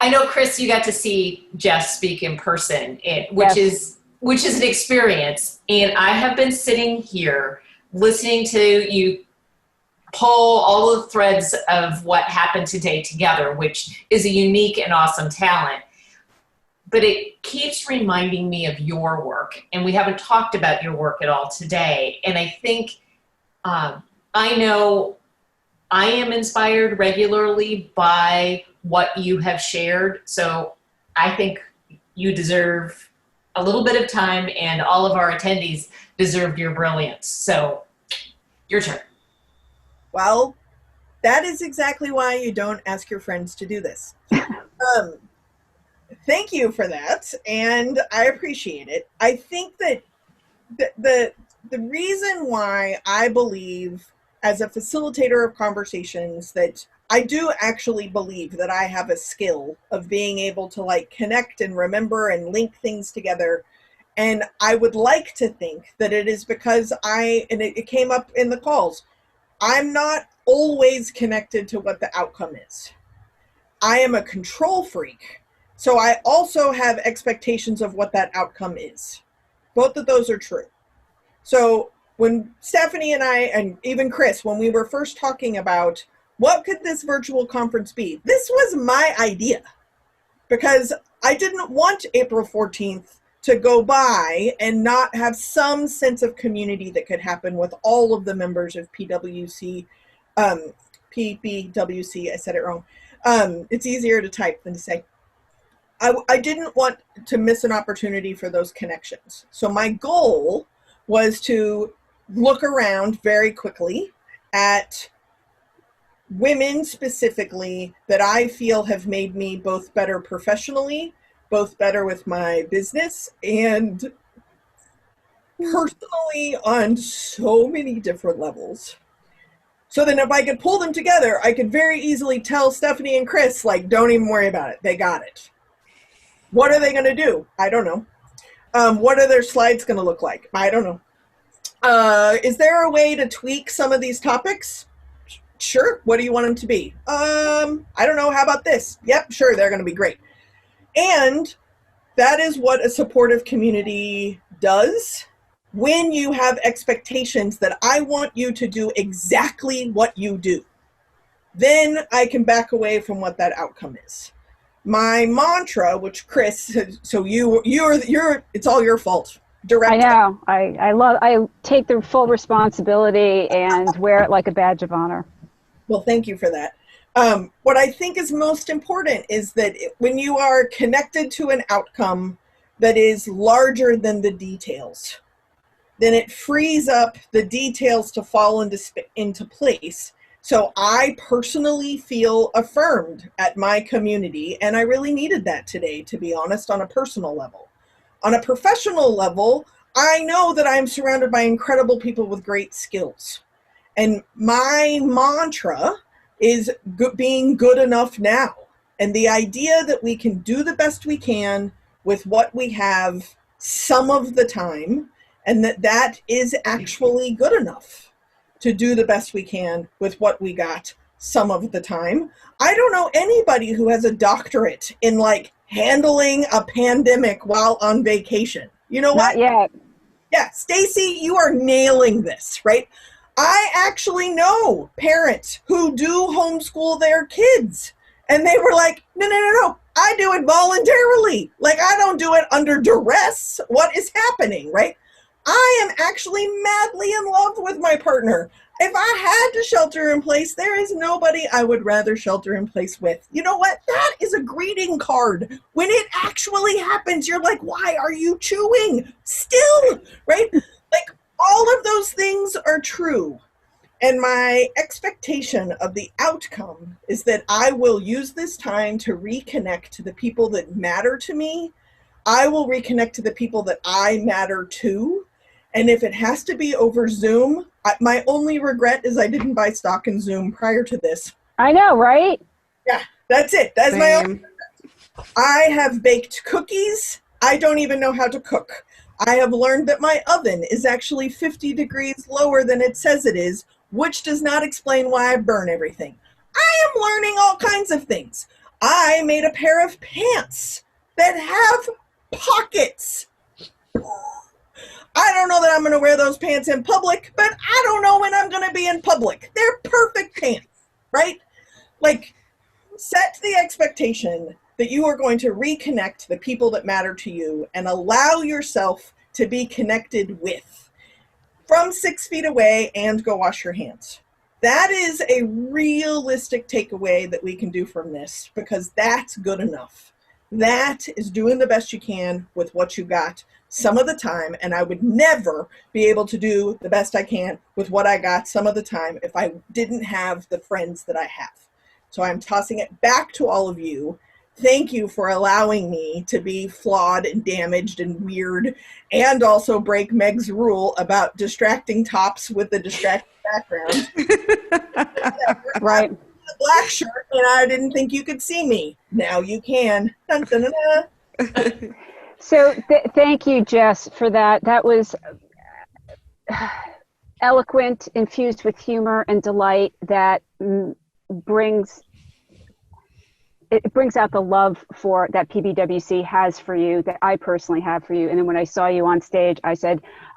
Speaker 6: I know, Chris, you got to see Jeff speak in person, which is an experience. And I have been sitting here listening to you pull all the threads of what happened today together, which is a unique and awesome talent. But it keeps reminding me of your work, and we haven't talked about your work at all today. And I think I know I am inspired regularly by what you have shared. So I think you deserve a little bit of time, and all of our attendees deserve your brilliance. So your turn.
Speaker 2: Well, that is exactly why you don't ask your friends to do this. Thank you for that, and I appreciate it. I think that the reason why I believe, as a facilitator of conversations, that I do actually believe that I have a skill of being able to like connect and remember and link things together. And I would like to think that it is because it came up in the calls, I'm not always connected to what the outcome is. I am a control freak. So I also have expectations of what that outcome is. Both of those are true. So when Stephanie and I, and even Chris, when we were first talking about what could this virtual conference be, this was my idea, because I didn't want April 14th to go by and not have some sense of community that could happen with all of the members of PBWC, PBWC, I said it wrong. It's easier to type than to say. I didn't want to miss an opportunity for those connections. So my goal was to look around very quickly at women specifically that I feel have made me both better professionally, both better with my business, and personally on so many different levels. So then if I could pull them together, I could very easily tell Stephanie and Chris, like, don't even worry about it. They got it. What are they going to do? I don't know. What are their slides going to look like? I don't know. Is there a way to tweak some of these topics? Sure. What do you want them to be? I don't know. How about this? Yep, sure. They're going to be great. And that is what a supportive community does. When you have expectations that I want you to do exactly what you do, then I can back away from what that outcome is. My mantra, which Chris, so you're it's all your fault. Direct.
Speaker 8: I know. I take the full responsibility and wear it like a badge of honor.
Speaker 2: Well, thank you for that. What I think is most important is that when you are connected to an outcome that is larger than the details, then it frees up the details to fall into place. So I personally feel affirmed at my community, and I really needed that today, to be honest, on a personal level. On a professional level, I know that I'm surrounded by incredible people with great skills. And my mantra is being good enough now. And the idea that we can do the best we can with what we have some of the time, and that is actually good enough to do the best we can with what we got some of the time. I don't know anybody who has a doctorate in like handling a pandemic while on vacation. You know what?
Speaker 8: Not yet.
Speaker 2: Yeah, Stacy, you are nailing this, right? I actually know parents who do homeschool their kids, and they were like, no, I do it voluntarily. Like, I don't do it under duress. What is happening, right? I am actually madly in love with my partner. If I had to shelter in place, there is nobody I would rather shelter in place with. You know what? That is a greeting card. When it actually happens, you're like, why are you chewing? Still, right? Like, all of those things are true. And my expectation of the outcome is that I will use this time to reconnect to the people that matter to me. I will reconnect to the people that I matter to. And if it has to be over Zoom, my only regret is I didn't buy stock in Zoom prior to this.
Speaker 8: I know, right?
Speaker 2: Yeah, that's it. That's my only regret. I have baked cookies. I don't even know how to cook. I have learned that my oven is actually 50 degrees lower than it says it is, which does not explain why I burn everything. I am learning all kinds of things. I made a pair of pants that have pockets. I don't know that I'm going to wear those pants in public, but I don't know when I'm going to be in public. They're perfect pants, right? Like, set the expectation that you are going to reconnect the people that matter to you and allow yourself to be connected with from 6 feet away and go wash your hands. That is a realistic takeaway that we can do from this, because that's good enough. That is doing the best you can with what you got some of the time, and I would never be able to do the best I can with what I got some of the time if I didn't have the friends that I have. So I'm tossing it back to all of you. thank you for allowing me to be flawed and damaged and weird, and also break Meg's rule about distracting tops with a distracting background.
Speaker 1: Right.
Speaker 2: A black shirt, and I didn't think you could see me. Now you can. Dun, dun, dun, dun.
Speaker 1: So thank you, Jess, for that. That was eloquent, infused with humor and delight that brings out the love for that PBWC has for you, that I personally have for you. And then when I saw you on stage, I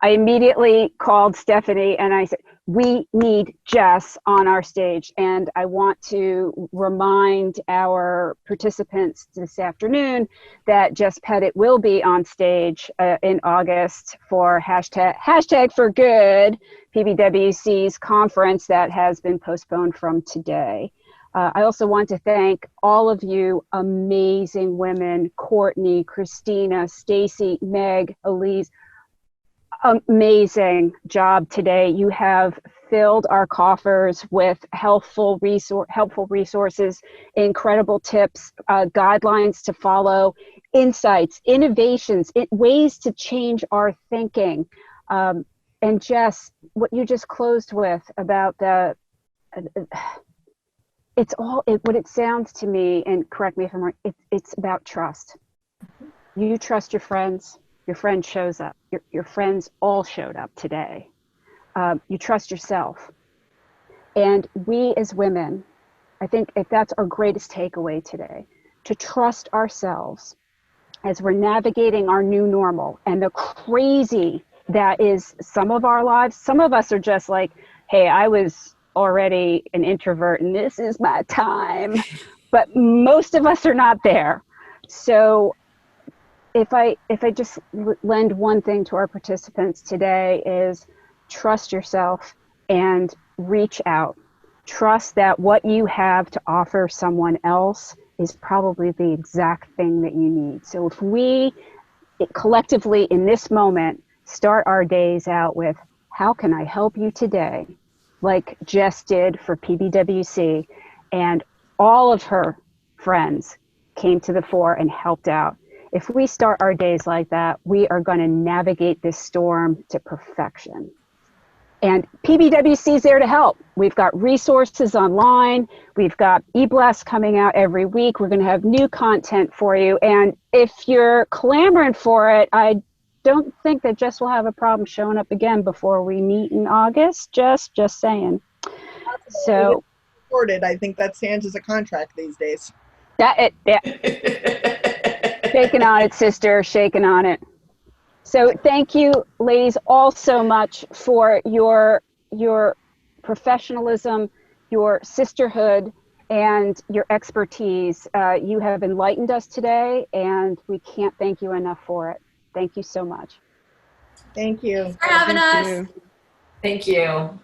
Speaker 1: immediately called Stephanie and I said, we need Jess on our stage. And I want to remind our participants this afternoon that Jess Pettit will be on stage in August for hashtag for good PBWC's conference that has been postponed from today. I also want to thank all of you amazing women, Courtney, Christina, Stacy, Meg, Elise. Amazing job today. You have filled our coffers with helpful resources, incredible tips, guidelines to follow, insights, innovations, ways to change our thinking. And Jess, what you just closed with about what it sounds to me, and correct me if I'm wrong, it's about trust. You trust your friends. Your friend shows up. Your friends all showed up today. You trust yourself. And we as women, I think if that's our greatest takeaway today, to trust ourselves as we're navigating our new normal and the crazy that is some of our lives. Some of us are just like, hey, I was already an introvert and this is my time. But most of us are not there. So if I just lend one thing to our participants today is trust yourself and reach out. Trust that what you have to offer someone else is probably the exact thing that you need. So if we collectively in this moment start our days out with, how can I help you today? Like Jess did for PBWC, and all of her friends came to the fore and helped out. If we start our days like that, we are going to navigate this storm to perfection. And PBWC is there to help. We've got resources online. We've got e-blasts coming out every week. We're going to have new content for you. And if you're clamoring for it, I don't think that Jess will have a problem showing up again before we meet in August. Just saying. So,
Speaker 2: I think that stands as a contract these days.
Speaker 1: Shaking on it, sister, shaking on it. So thank you, ladies, all so much for your professionalism, your sisterhood, and your expertise. You have enlightened us today, and we can't thank you enough for it. Thank you so much.
Speaker 2: Thank you.
Speaker 7: Thanks for having us.
Speaker 6: Thank you.